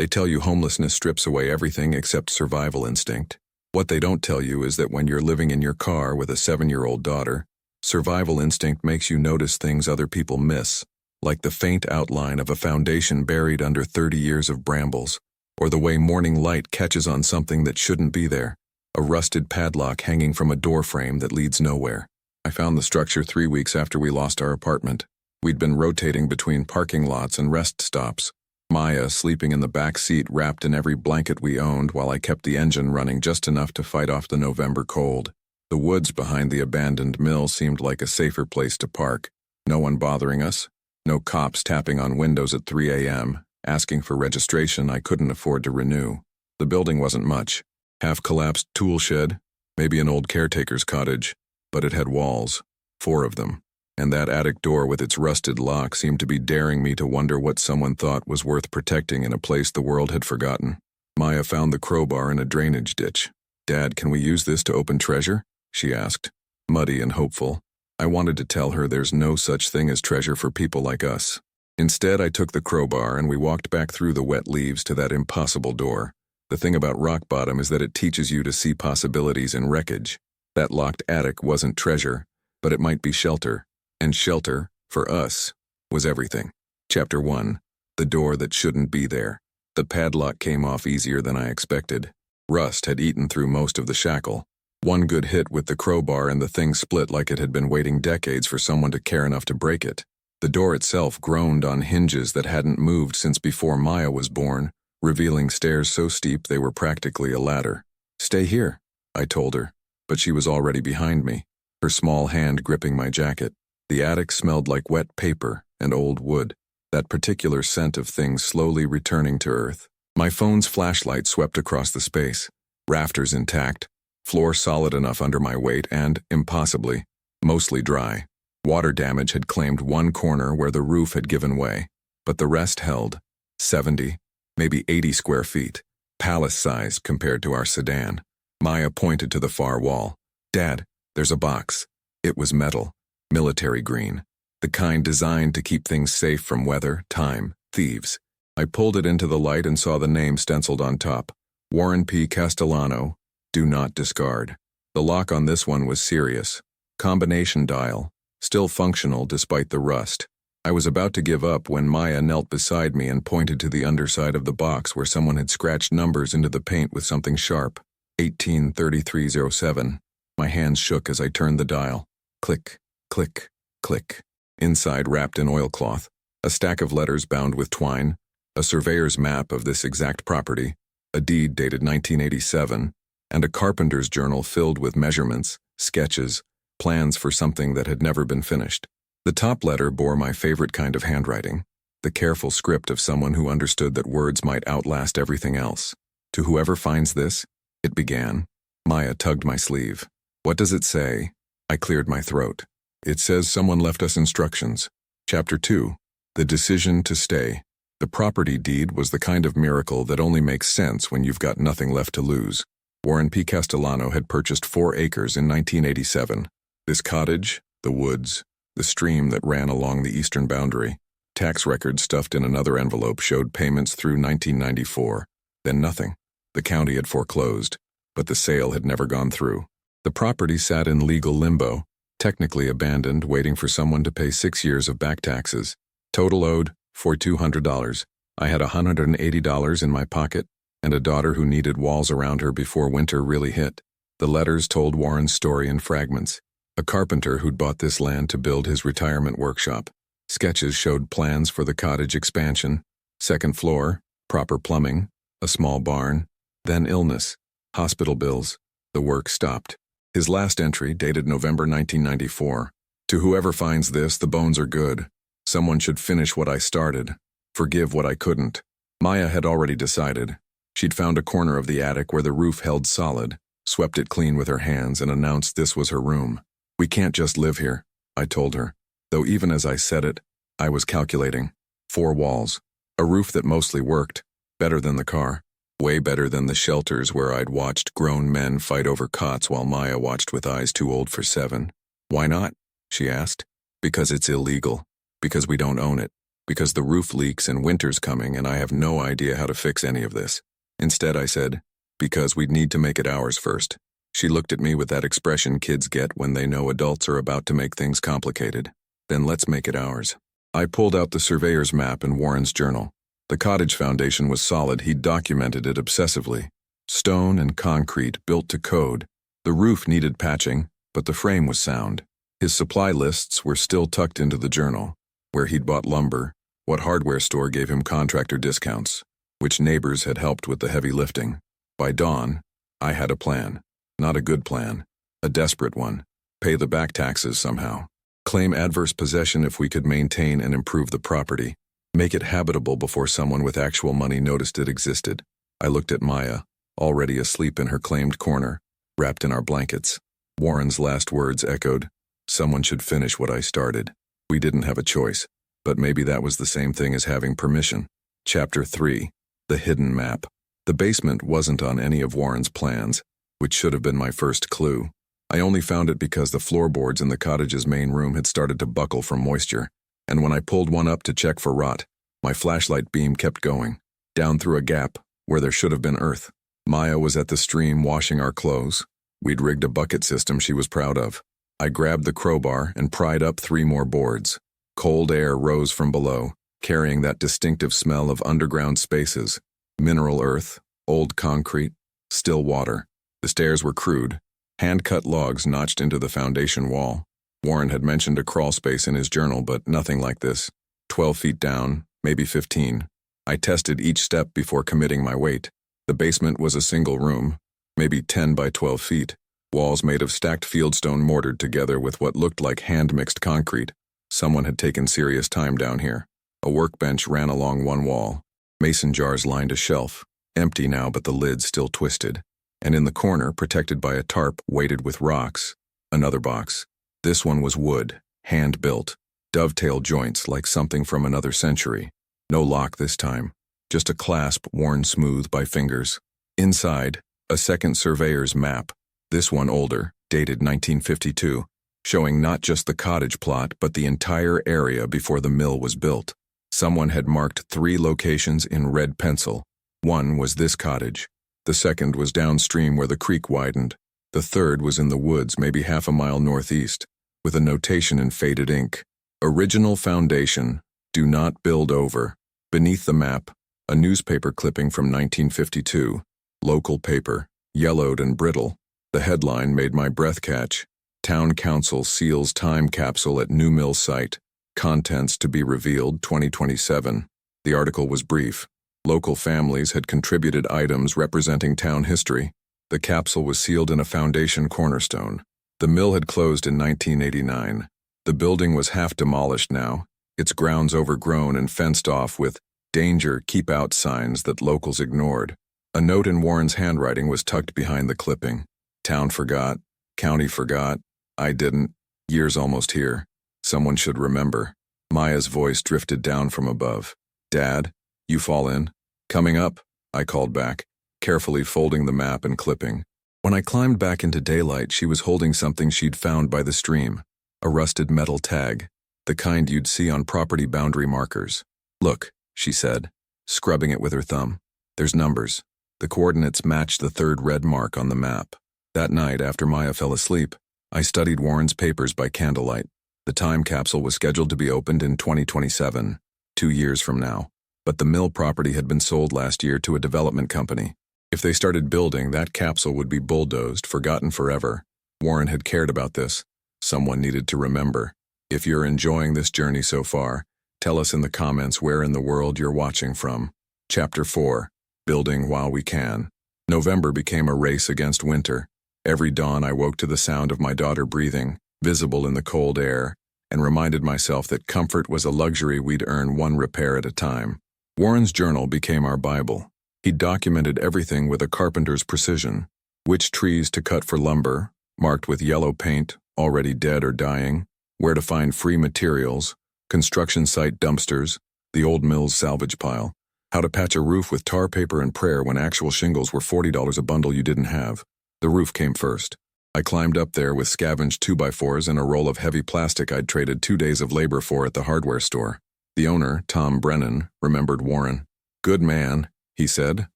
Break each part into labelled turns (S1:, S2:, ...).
S1: They tell you homelessness strips away everything except survival instinct. What they don't tell you is that when you're living in your car with a 7-year-old daughter, survival instinct makes you notice things other people miss, like the faint outline of a foundation buried under 30 years of brambles, or the way morning light catches on something that shouldn't be there, a rusted padlock hanging from a door frame that leads nowhere. I found the structure 3 weeks after we lost our apartment. We'd been rotating between parking lots and rest stops. Maya sleeping in the back seat wrapped in every blanket we owned while I kept the engine running just enough to fight off the November cold. The woods behind the abandoned mill seemed like a safer place to park. No one bothering us. No cops tapping on windows at 3 a.m., asking for registration I couldn't afford to renew. The building wasn't much. Half-collapsed tool shed, maybe an old caretaker's cottage, but it had walls, 4 of them. And that attic door with its rusted lock seemed to be daring me to wonder what someone thought was worth protecting in a place the world had forgotten. Maya found the crowbar in a drainage ditch. "Dad, can we use this to open treasure?" she asked, muddy and hopeful. I wanted to tell her there's no such thing as treasure for people like us. Instead, I took the crowbar and we walked back through the wet leaves to that impossible door. The thing about rock bottom is that it teaches you to see possibilities in wreckage. That locked attic wasn't treasure, but it might be shelter. And shelter, for us, was everything. Chapter 1. The door that shouldn't be there. The padlock came off easier than I expected. Rust had eaten through most of the shackle. One good hit with the crowbar and the thing split like it had been waiting decades for someone to care enough to break it. The door itself groaned on hinges that hadn't moved since before Maya was born, revealing stairs so steep they were practically a ladder. "Stay here," I told her, but she was already behind me, her small hand gripping my jacket. The attic smelled like wet paper and old wood, that particular scent of things slowly returning to earth. My phone's flashlight swept across the space, rafters intact, floor solid enough under my weight and, impossibly, mostly dry. Water damage had claimed one corner where the roof had given way, but the rest held. 70, maybe 80 square feet, palace-sized compared to our sedan. Maya pointed to the far wall. "Dad, there's a box." It was metal. Military green, the kind designed to keep things safe from weather, time, thieves. I pulled it into the light and saw the name stenciled on top. Warren P. Castellano, do not discard. The lock on this one was serious. Combination dial, still functional despite the rust. I was about to give up when Maya knelt beside me and pointed to the underside of the box where someone had scratched numbers into the paint with something sharp. 183307. My hands shook as I turned the dial. Click. Click, click. Inside, wrapped in oilcloth, a stack of letters bound with twine, a surveyor's map of this exact property, a deed dated 1987, and a carpenter's journal filled with measurements, sketches, plans for something that had never been finished. The top letter bore my favorite kind of handwriting, the careful script of someone who understood that words might outlast everything else. "To whoever finds this," it began. Maya tugged my sleeve. "What does it say?" I cleared my throat. "It says someone left us instructions." Chapter 2. The decision to stay. The property deed was the kind of miracle that only makes sense when you've got nothing left to lose. Warren P. Castellano had purchased 4 acres in 1987. This cottage, the woods, the stream that ran along the eastern boundary. Tax records stuffed in another envelope showed payments through 1994. Then nothing. The county had foreclosed, but the sale had never gone through. The property sat in legal limbo, technically abandoned, waiting for someone to pay 6 years of back taxes. Total owed, $4,200. I had $180 in my pocket, and a daughter who needed walls around her before winter really hit. The letters told Warren's story in fragments. A carpenter who'd bought this land to build his retirement workshop. Sketches showed plans for the cottage expansion, 2nd floor, proper plumbing, a small barn, then illness, hospital bills. The work stopped. His last entry, dated November 1994. "To whoever finds this, the bones are good. Someone should finish what I started. Forgive what I couldn't." Maya had already decided. She'd found a corner of the attic where the roof held solid, swept it clean with her hands, and announced this was her room. "We can't just live here," I told her, though even as I said it, I was calculating. 4 walls, a roof that mostly worked, better than the car. Way better than the shelters where I'd watched grown men fight over cots while Maya watched with eyes too old for 7. "Why not?" she asked. "Because it's illegal. Because we don't own it. because the roof leaks and winter's coming and I have no idea how to fix any of this. Instead, I said, because we'd need to make it ours first. She looked at me with that expression kids get when they know adults are about to make things complicated. Then let's make it ours. I pulled out the surveyor's map and Warren's journal. The cottage foundation was solid. He'd documented it obsessively. Stone and concrete built to code. The roof needed patching, but the frame was sound. His supply lists were still tucked into the journal. Where he'd bought lumber, what hardware store gave him contractor discounts, which neighbors had helped with the heavy lifting. By dawn, I had a plan. Not a good plan. A desperate one. Pay the back taxes somehow. Claim adverse possession if we could maintain and improve the property. Make it habitable before someone with actual money noticed it existed. I looked at Maya, already asleep in her claimed corner, wrapped in our blankets. Warren's last words echoed, "Someone should finish what I started." We didn't have a choice, but maybe that was the same thing as having permission. Chapter 3. The Hidden Map. The basement wasn't on any of Warren's plans, which should have been my first clue. I only found it because the floorboards in the cottage's main room had started to buckle from moisture, and when I pulled one up to check for rot, my flashlight beam kept going, down through a gap where there should have been earth. Maya was at the stream washing our clothes. We'd rigged a bucket system she was proud of. I grabbed the crowbar and pried up 3 more boards. Cold air rose from below, carrying that distinctive smell of underground spaces, mineral earth, old concrete, still water. The stairs were crude, hand-cut logs notched into the foundation wall. Warren had mentioned a crawl space in his journal, but nothing like this. 12 feet down, maybe 15. I tested each step before committing my weight. The basement was a single room, maybe 10 by 12 feet. Walls made of stacked fieldstone mortared together with what looked like hand-mixed concrete. Someone had taken serious time down here. A workbench ran along one wall. Mason jars lined a shelf, empty now but the lid still twisted. And in the corner, protected by a tarp weighted with rocks, another box. This one was wood, hand-built, dovetail joints like something from another century. No lock this time, just a clasp worn smooth by fingers. Inside, a second surveyor's map. This one older, dated 1952, showing not just the cottage plot but the entire area before the mill was built. Someone had marked 3 locations in red pencil. One was this cottage. The second was downstream where the creek widened. The third was in the woods maybe half a mile northeast, with a notation in faded ink. Original foundation, do not build over. Beneath the map, a newspaper clipping from 1952. Local paper, yellowed and brittle. The headline made my breath catch. Town Council seals time capsule at new mill site. Contents to be revealed 2027. The article was brief. Local families had contributed items representing town history. The capsule was sealed in a foundation cornerstone. The mill had closed in 1989. The building was half demolished now, its grounds overgrown and fenced off with "Danger, keep out" signs that locals ignored. A note in Warren's handwriting was tucked behind the clipping. Town forgot, county forgot, I didn't, years almost here. Someone should remember. Maya's voice drifted down from above. "Dad, you fall in?" "Coming up," I called back, carefully folding the map and clipping. When I climbed back into daylight, she was holding something she'd found by the stream. A rusted metal tag, the kind you'd see on property boundary markers. "Look," she said, scrubbing it with her thumb. "There's numbers. The coordinates match the 3rd red mark on the map." That night, after Maya fell asleep, I studied Warren's papers by candlelight. The time capsule was scheduled to be opened in 2027, 2 years from now. But the mill property had been sold last year to a development company. If they started building, that capsule would be bulldozed, forgotten forever. Warren had cared about this. Someone needed to remember. If you're enjoying this journey so far, tell us in the comments where in the world you're watching from. Chapter 4. Building While We Can. November became a race against winter. Every dawn I woke to the sound of my daughter breathing, visible in the cold air, and reminded myself that comfort was a luxury we'd earn one repair at a time. Warren's journal became our Bible. He documented everything with a carpenter's precision. Which trees to cut for lumber, marked with yellow paint, already dead or dying, where to find free materials, construction site dumpsters, the old mill's salvage pile, how to patch a roof with tar paper and prayer when actual shingles were $40 a bundle you didn't have. The roof came first. I climbed up there with scavenged 2x4s and a roll of heavy plastic I'd traded 2 days of labor for at the hardware store. The owner, Tom Brennan, remembered Warren. "Good man," he said,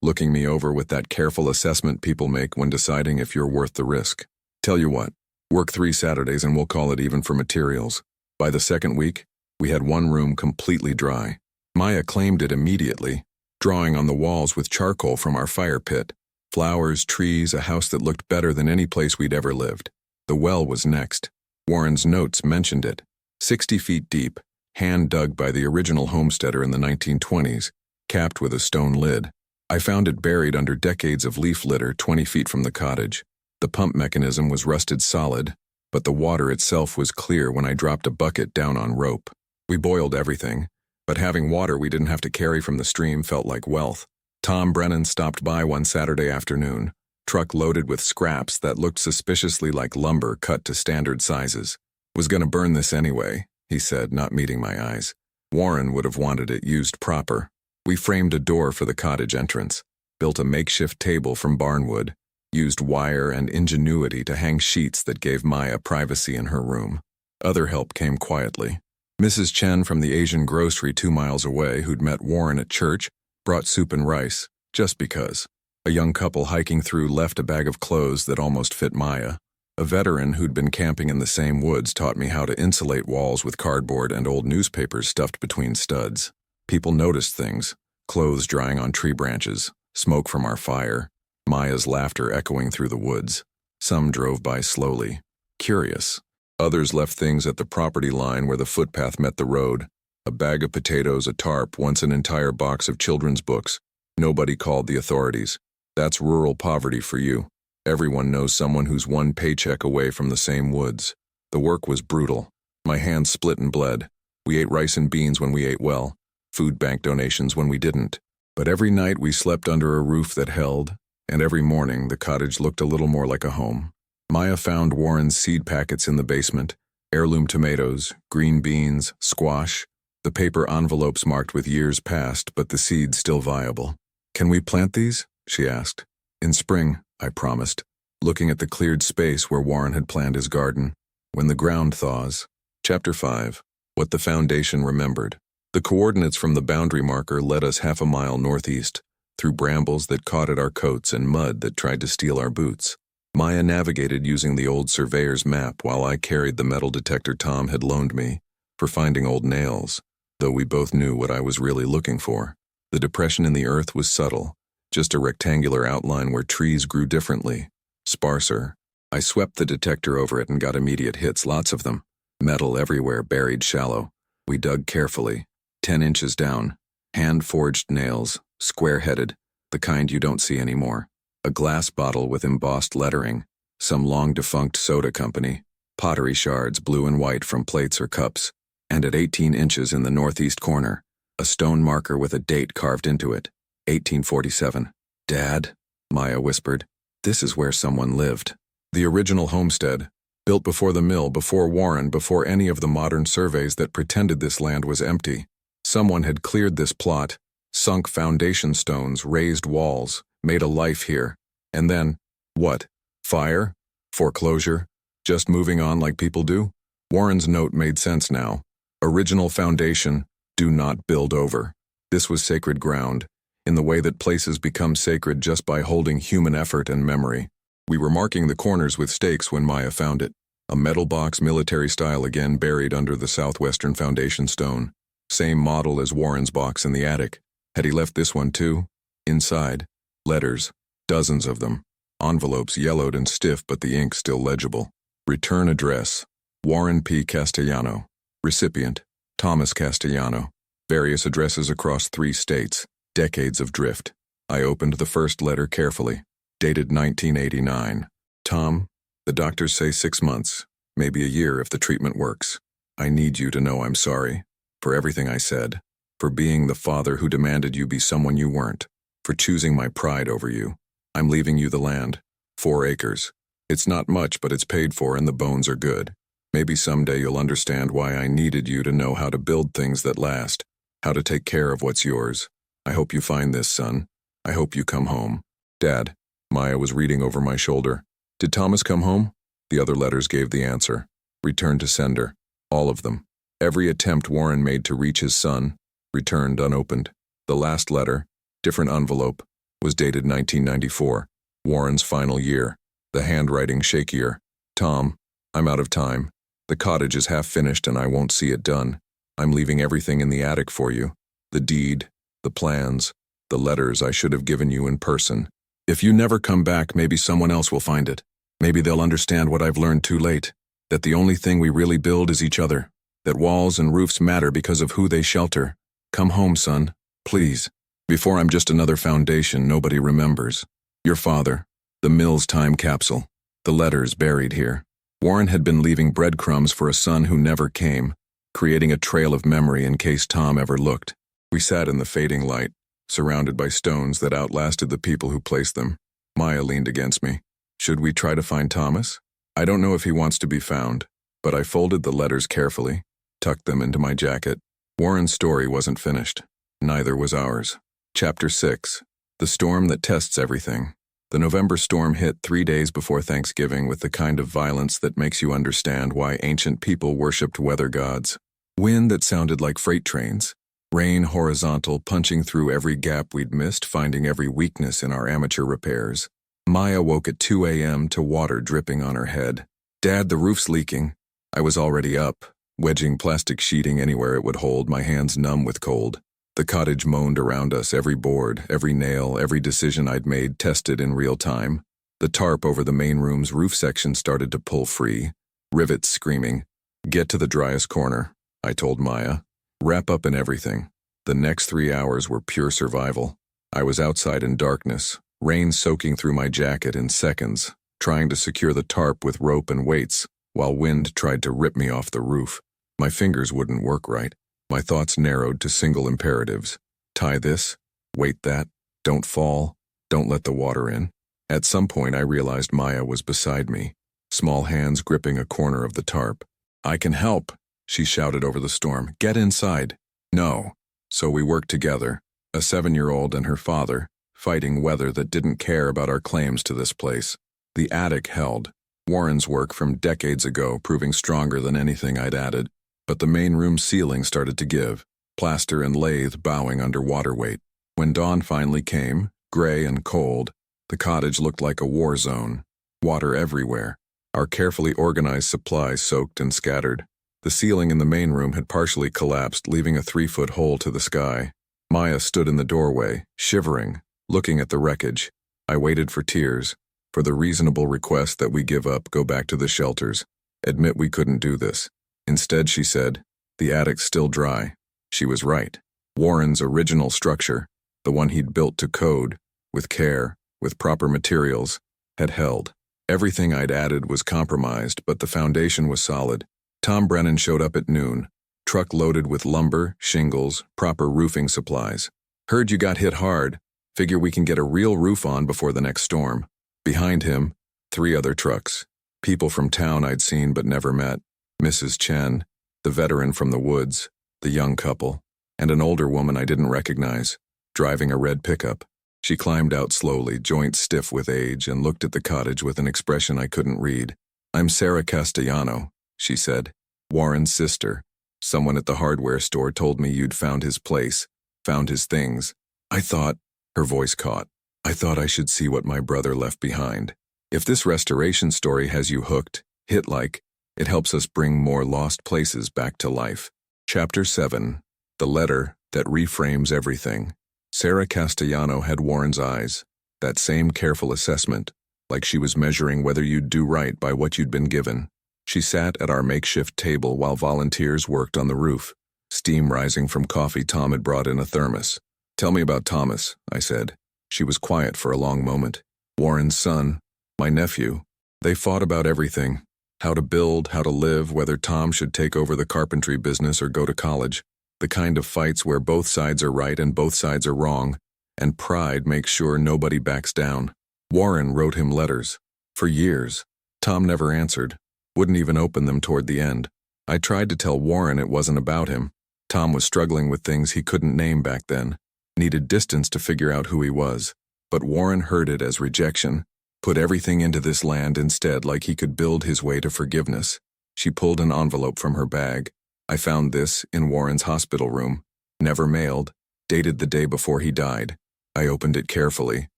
S1: looking me over with that careful assessment people make when deciding if you're worth the risk. "Tell you what, work 3 Saturdays and we'll call it even for materials." By the second week, we had one room completely dry. Maya claimed it immediately, drawing on the walls with charcoal from our fire pit. Flowers, trees, a house that looked better than any place we'd ever lived. The well was next. Warren's notes mentioned it. 60 feet deep, hand-dug by the original homesteader in the 1920s, capped with a stone lid. I found it buried under decades of leaf litter 20 feet from the cottage. The pump mechanism was rusted solid, but the water itself was clear when I dropped a bucket down on rope. We boiled everything, but having water we didn't have to carry from the stream felt like wealth. Tom Brennan stopped by one Saturday afternoon, truck loaded with scraps that looked suspiciously like lumber cut to standard sizes. "Was gonna burn this anyway," he said, not meeting my eyes. "Warren would have wanted it used proper." We framed a door for the cottage entrance, built a makeshift table from barnwood, used wire and ingenuity to hang sheets that gave Maya privacy in her room. Other help came quietly. Mrs. Chen from the Asian grocery 2 miles away, who'd met Warren at church, brought soup and rice, just because. A young couple hiking through left a bag of clothes that almost fit Maya. A veteran who'd been camping in the same woods taught me how to insulate walls with cardboard and old newspapers stuffed between studs. People noticed things, clothes drying on tree branches, smoke from our fire, Maya's laughter echoing through the woods. Some drove by slowly, curious. Others left things at the property line where the footpath met the road. A bag of potatoes, a tarp, once an entire box of children's books. Nobody called the authorities. That's rural poverty for you. Everyone knows someone who's one paycheck away from the same woods. The work was brutal. My hands split and bled. We ate rice and beans when we ate well, food bank donations when we didn't. But every night we slept under a roof that held, and every morning the cottage looked a little more like a home. Maya found Warren's seed packets in the basement, heirloom tomatoes, green beans, squash, the paper envelopes marked with years past, but the seeds still viable. "Can we plant these?" she asked. "In spring," I promised, looking at the cleared space where Warren had planned his garden. When the ground thaws. Chapter 5. What the Foundation Remembered. The coordinates from the boundary marker led us half a mile northeast, through brambles that caught at our coats and mud that tried to steal our boots. Maya navigated using the old surveyor's map while I carried the metal detector Tom had loaned me for finding old nails, though we both knew what I was really looking for. The depression in the earth was subtle, just a rectangular outline where trees grew differently, sparser. I swept the detector over it and got immediate hits, lots of them. Metal everywhere, buried shallow. We dug carefully, 10 inches down. Hand-forged nails, square-headed, the kind you don't see anymore. A glass bottle with embossed lettering, some long-defunct soda company. Pottery shards, blue and white from plates or cups. And at 18 inches in the northeast corner, a stone marker with a date carved into it, 1847. "Dad," Maya whispered, "this is where someone lived." The original homestead, built before the mill, before Warren, before any of the modern surveys that pretended this land was empty. Someone had cleared this plot, sunk foundation stones, raised walls, made a life here. And then, what? Fire? Foreclosure? Just moving on like people do? Warren's note made sense now. Original foundation, do not build over. This was sacred ground, in the way that places become sacred just by holding human effort and memory. We were marking the corners with stakes when Maya found it. A metal box, military style again, buried under the southwestern foundation stone. Same model as Warren's box in the attic. Had he left this one too? Inside, letters, dozens of them. Envelopes yellowed and stiff, but the ink still legible. Return address, Warren P. Castellano. Recipient, Thomas Castellano. Various addresses across 3 states. Decades of drift. I opened the first letter carefully. Dated 1989. Tom, the doctors say 6 months, maybe a year if the treatment works. I need you to know I'm sorry. For everything I said. For being the father who demanded you be someone you weren't. For choosing my pride over you. I'm leaving you the land. 4 acres. It's not much, but it's paid for and the bones are good. Maybe someday you'll understand why I needed you to know how to build things that last. How to take care of what's yours. I hope you find this, son. I hope you come home. Dad. Maya was reading over my shoulder. Did Thomas come home? The other letters gave the answer. Return to sender. All of them. Every attempt Warren made to reach his son returned unopened. The last letter, different envelope, was dated 1994, Warren's final year. The handwriting shakier. Tom, I'm out of time. The cottage is half finished and I won't see it done. I'm leaving everything in the attic for you. The deed, the plans, the letters I should have given you in person. If you never come back, maybe someone else will find it. Maybe they'll understand what I've learned too late. That the only thing we really build is each other. That walls and roofs matter because of who they shelter. Come home, son. Please. Before I'm just another foundation nobody remembers. Your father. The Mills time capsule. The letters buried here. Warren had been leaving breadcrumbs for a son who never came, creating a trail of memory in case Tom ever looked. We sat in the fading light, surrounded by stones that outlasted the people who placed them. Maya leaned against me. Should we try to find Thomas? I don't know if he wants to be found, but I folded the letters carefully, tucked them into my jacket. Warren's story wasn't finished. Neither was ours. Chapter 6. The Storm That Tests Everything. The November storm hit 3 days before Thanksgiving with the kind of violence that makes you understand why ancient people worshipped weather gods. Wind that sounded like freight trains. Rain horizontal, punching through every gap we'd missed, finding every weakness in our amateur repairs. Maya woke at 2 a.m. to water dripping on her head. Dad, the roof's leaking. I was already up, wedging plastic sheeting anywhere it would hold, my hands numb with cold. The cottage moaned around us, every board, every nail, every decision I'd made tested in real time. The tarp over the main room's roof section started to pull free, rivets screaming. Get to the driest corner, I told Maya. Wrap up in everything. The next 3 hours were pure survival. I was outside in darkness, rain soaking through my jacket in seconds, trying to secure the tarp with rope and weights, while wind tried to rip me off the roof. My fingers wouldn't work right. My thoughts narrowed to single imperatives. Tie this, weight that, don't fall, don't let the water in. At some point I realized Maya was beside me, small hands gripping a corner of the tarp. I can help, she shouted over the storm. Get inside. No. So we worked together, a 7-year-old and her father, fighting weather that didn't care about our claims to this place. The attic held. Warren's work from decades ago proving stronger than anything I'd added. But the main room ceiling started to give, plaster and lathe bowing under water weight. When dawn finally came, gray and cold, the cottage looked like a war zone. Water everywhere. Our carefully organized supplies soaked and scattered. The ceiling in the main room had partially collapsed, leaving a 3-foot hole to the sky. Maya stood in the doorway, shivering, looking at the wreckage. I waited for tears, for the reasonable request that we give up, go back to the shelters. Admit we couldn't do this. Instead, she said, the attic's still dry. She was right. Warren's original structure, the one he'd built to code, with care, with proper materials, had held. Everything I'd added was compromised, but the foundation was solid. Tom Brennan showed up at noon, truck loaded with lumber, shingles, proper roofing supplies. Heard you got hit hard. Figure we can get a real roof on before the next storm. Behind him, 3 other trucks. People from town I'd seen but never met. Mrs. Chen, the veteran from the woods, the young couple, and an older woman I didn't recognize, driving a red pickup. She climbed out slowly, joints stiff with age, and looked at the cottage with an expression I couldn't read. I'm Sarah Castellano, she said. Warren's sister. Someone at the hardware store told me you'd found his place, found his things. I thought, her voice caught, I thought I should see what my brother left behind. If this restoration story has you hooked, hit like. It helps us bring more lost places back to life. Chapter 7. The Letter That Reframes Everything. Sarah Castellano had Warren's eyes, that same careful assessment, like she was measuring whether you'd do right by what you'd been given. She sat at our makeshift table while volunteers worked on the roof, steam rising from coffee Tom had brought in a thermos. Tell me about Thomas, I said. She was quiet for a long moment. Warren's son, my nephew. They fought about everything. How to build, how to live, whether Tom should take over the carpentry business or go to college. The kind of fights where both sides are right and both sides are wrong, and pride makes sure nobody backs down. Warren wrote him letters. For years. Tom never answered, wouldn't even open them toward the end. I tried to tell Warren it wasn't about him. Tom was struggling with things he couldn't name back then, needed distance to figure out who he was. But Warren heard it as rejection. Put everything into this land instead, like he could build his way to forgiveness. She pulled an envelope from her bag. I found this in Warren's hospital room, never mailed, dated the day before he died. I opened it carefully,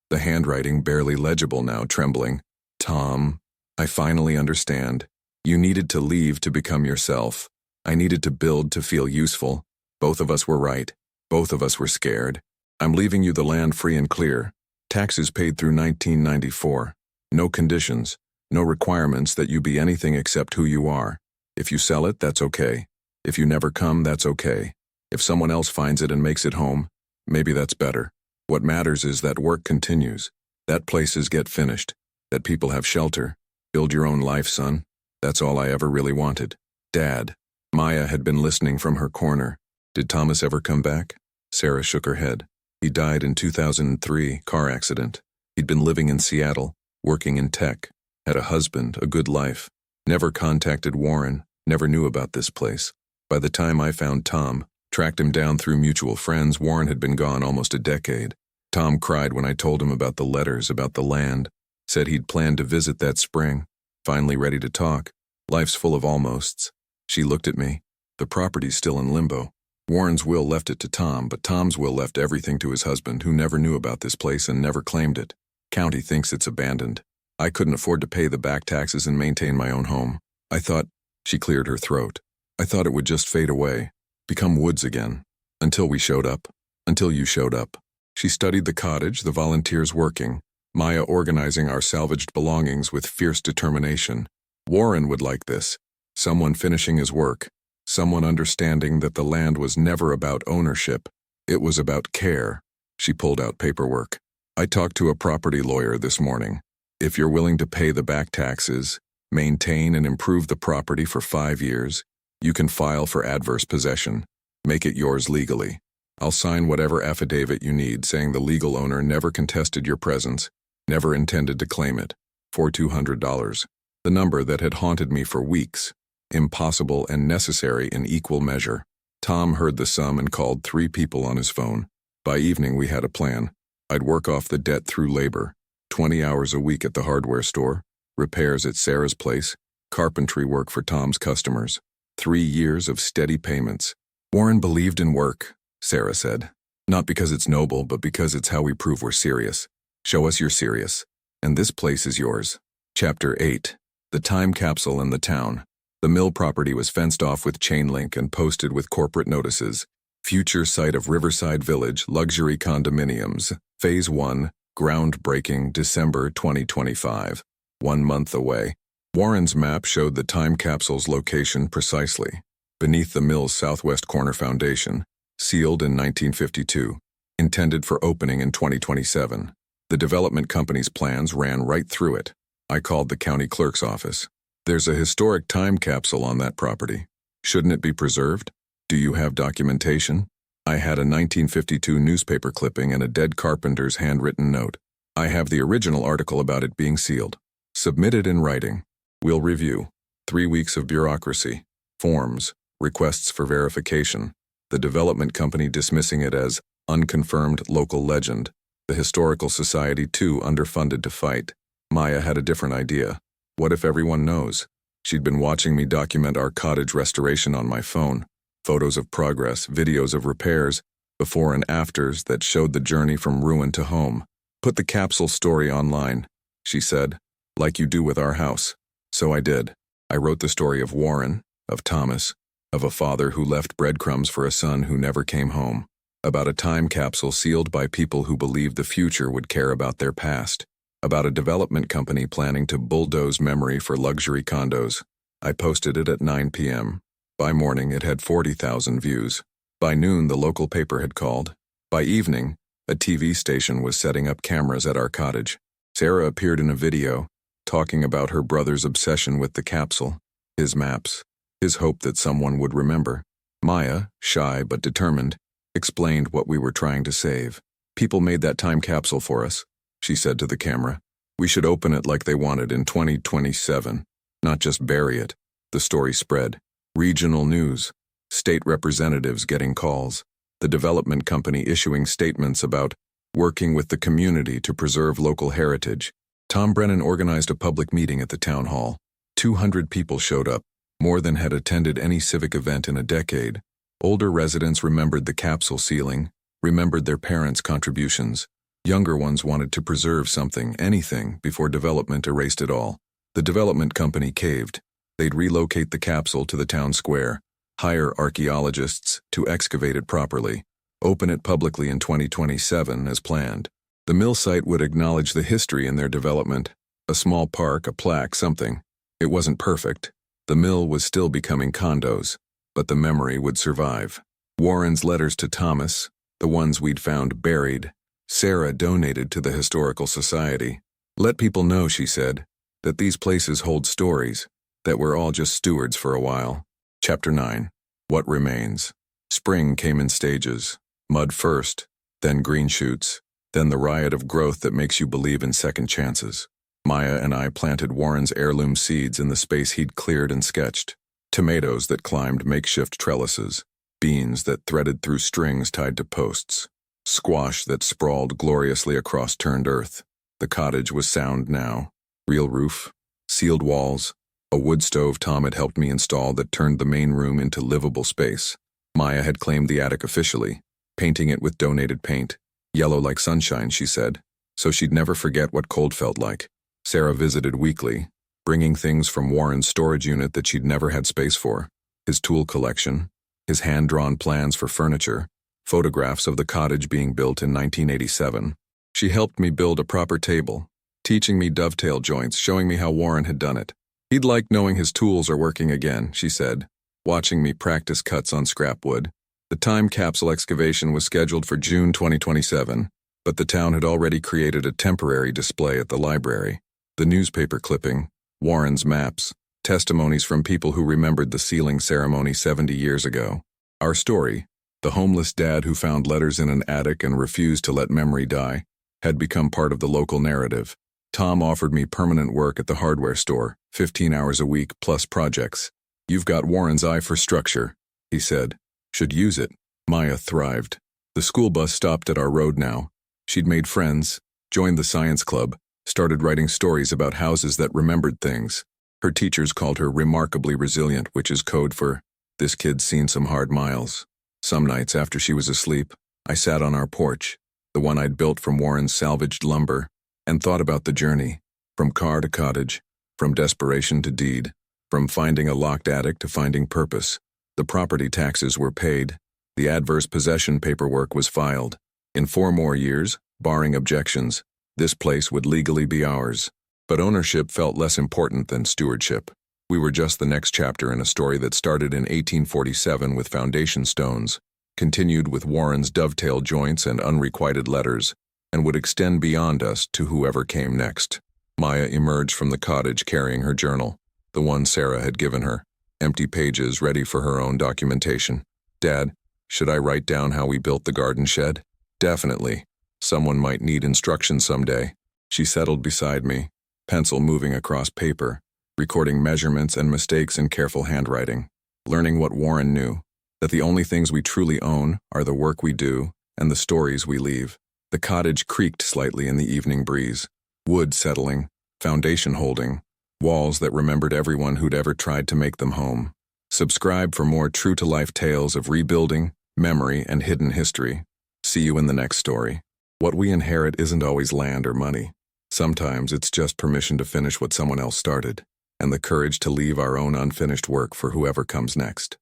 S1: the handwriting barely legible now, trembling. Tom, I finally understand. You needed to leave to become yourself. I needed to build to feel useful. Both of us were right. Both of us were scared. I'm leaving you the land free and clear. Taxes paid through 1994. No conditions. No requirements that you be anything except who you are. If you sell it, that's okay. If you never come, that's okay. If someone else finds it and makes it home, maybe that's better. What matters is that work continues, that places get finished, that people have shelter. Build your own life, son. That's all I ever really wanted. Dad. Maya had been listening from her corner. Did Thomas ever come back? Sarah shook her head. He died in 2003, car accident. He'd been living in Seattle, working in tech, had a husband, a good life. Never contacted Warren, never knew about this place. By the time I found Tom, tracked him down through mutual friends, Warren had been gone almost a decade. Tom cried when I told him about the letters, about the land, said he'd planned to visit that spring. Finally ready to talk. Life's full of almosts. She looked at me. The property's still in limbo. Warren's will left it to Tom, but Tom's will left everything to his husband, who never knew about this place and never claimed it. County thinks it's abandoned. I couldn't afford to pay the back taxes and maintain my own home. I thought, she cleared her throat. I thought it would just fade away, become woods again. Until we showed up. Until you showed up. She studied the cottage, the volunteers working, Maya organizing our salvaged belongings with fierce determination. Warren would like this. Someone finishing his work. Someone understanding that the land was never about ownership. It was about care. She pulled out paperwork. I talked to a property lawyer this morning. If you're willing to pay the back taxes, maintain and improve the property for 5 years, you can file for adverse possession. Make it yours legally. I'll sign whatever affidavit you need saying the legal owner never contested your presence, never intended to claim it, for $200. The number that had haunted me for weeks. Impossible and necessary in equal measure. Tom heard the sum and called 3 people on his phone. By evening we had a plan. I'd work off the debt through labor. 20 hours a week at the hardware store, repairs at Sarah's place, carpentry work for Tom's customers. 3 years of steady payments. Warren believed in work, Sarah said. Not because it's noble, but because it's how we prove we're serious. Show us you're serious. And this place is yours. Chapter 8. The Time Capsule and the Town. The mill property was fenced off with chain link and posted with corporate notices. Future site of Riverside Village, luxury condominiums. Phase 1, groundbreaking, December 2025. 1 month away. Warren's map showed the time capsule's location precisely. Beneath the mill's southwest corner foundation, sealed in 1952, intended for opening in 2027. The development company's plans ran right through it. I called the county clerk's office. There's a historic time capsule on that property. Shouldn't it be preserved? Do you have documentation? I had a 1952 newspaper clipping and a dead carpenter's handwritten note. I have the original article about it being sealed. Submitted in writing. We'll review. 3 weeks of bureaucracy. Forms. Requests for verification. The development company dismissing it as unconfirmed local legend. The Historical Society too underfunded to fight. Maya had a different idea. What if everyone knows? She'd been watching me document our cottage restoration on my phone. Photos of progress, videos of repairs, before and afters that showed the journey from ruin to home. Put the capsule story online, she said, like you do with our house. So I did. I wrote the story of Warren, of Thomas, of a father who left breadcrumbs for a son who never came home. About a time capsule sealed by people who believed the future would care about their past. About a development company planning to bulldoze memory for luxury condos. I posted it at 9 p.m. By morning, it had 40,000 views. By noon, the local paper had called. By evening, a TV station was setting up cameras at our cottage. Sarah appeared in a video, talking about her brother's obsession with the capsule, his maps, his hope that someone would remember. Maya, shy but determined, explained what we were trying to save. People made that time capsule for us, she said to the camera. We should open it like they wanted in 2027, not just bury it. The story spread. Regional news. State representatives getting calls. The development company issuing statements about working with the community to preserve local heritage. Tom Brennan organized a public meeting at the town hall. 200 people showed up. more than had attended any civic event in a decade. Older residents remembered the capsule ceiling, remembered their parents' contributions. Younger ones wanted to preserve something, anything, before development erased it all. The development company caved. They'd relocate the capsule to the town square, hire archaeologists to excavate it properly, open it publicly in 2027 as planned. The mill site would acknowledge the history in their development, a small park, a plaque, something. It wasn't perfect. The mill was still becoming condos, but the memory would survive. Warren's letters to Thomas, the ones we'd found buried, Sarah donated to the Historical Society. Let people know, she said, that these places hold stories, that we're all just stewards for a while. Chapter 9. What Remains. Spring came in stages. Mud first, then green shoots, then the riot of growth that makes you believe in second chances. Maya and I planted Warren's heirloom seeds in the space he'd cleared and sketched. Tomatoes that climbed makeshift trellises, beans that threaded through strings tied to posts, squash that sprawled gloriously across turned earth. The cottage was sound now. Real roof, sealed walls, a wood stove Tom had helped me install that turned the main room into livable space. Maya had claimed the attic officially, painting it with donated paint. Yellow like sunshine, she said, so she'd never forget what cold felt like. Sarah visited weekly, bringing things from Warren's storage unit that she'd never had space for. His tool collection, his hand-drawn plans for furniture, photographs of the cottage being built in 1987. She helped me build a proper table, teaching me dovetail joints, showing me how Warren had done it. He'd like knowing his tools are working again, she said, watching me practice cuts on scrap wood. The time capsule excavation was scheduled for June 2027, but the town had already created a temporary display at the library. The newspaper clipping, Warren's maps, testimonies from people who remembered the sealing ceremony 70 years ago. Our story, the homeless dad who found letters in an attic and refused to let memory die, had become part of the local narrative. Tom offered me permanent work at the hardware store, 15 hours a week plus projects. You've got Warren's eye for structure, he said. Should use it. Maya thrived. The school bus stopped at our road now. She'd made friends, joined the science club, started writing stories about houses that remembered things. Her teachers called her remarkably resilient, which is code for, this kid's seen some hard miles. Some nights after she was asleep, I sat on our porch, the one I'd built from Warren's salvaged lumber, and thought about the journey, from car to cottage, from desperation to deed, from finding a locked attic to finding purpose. The property taxes were paid. The adverse possession paperwork was filed. In 4 more years, barring objections, this place would legally be ours. But ownership felt less important than stewardship. We were just the next chapter in a story that started in 1847 with foundation stones, continued with Warren's dovetail joints and unrequited letters, and would extend beyond us to whoever came next. Maya emerged from the cottage carrying her journal, the one Sarah had given her, empty pages ready for her own documentation. Dad, should I write down how we built the garden shed? Definitely. Someone might need instructions someday. She settled beside me, pencil moving across paper, recording measurements and mistakes in careful handwriting, learning what Warren knew, that the only things we truly own are the work we do and the stories we leave. The cottage creaked slightly in the evening breeze, wood settling, foundation holding, walls that remembered everyone who'd ever tried to make them home. Subscribe for more true-to-life tales of rebuilding, memory, and hidden history. See you in the next story. What we inherit isn't always land or money. Sometimes it's just permission to finish what someone else started, and the courage to leave our own unfinished work for whoever comes next.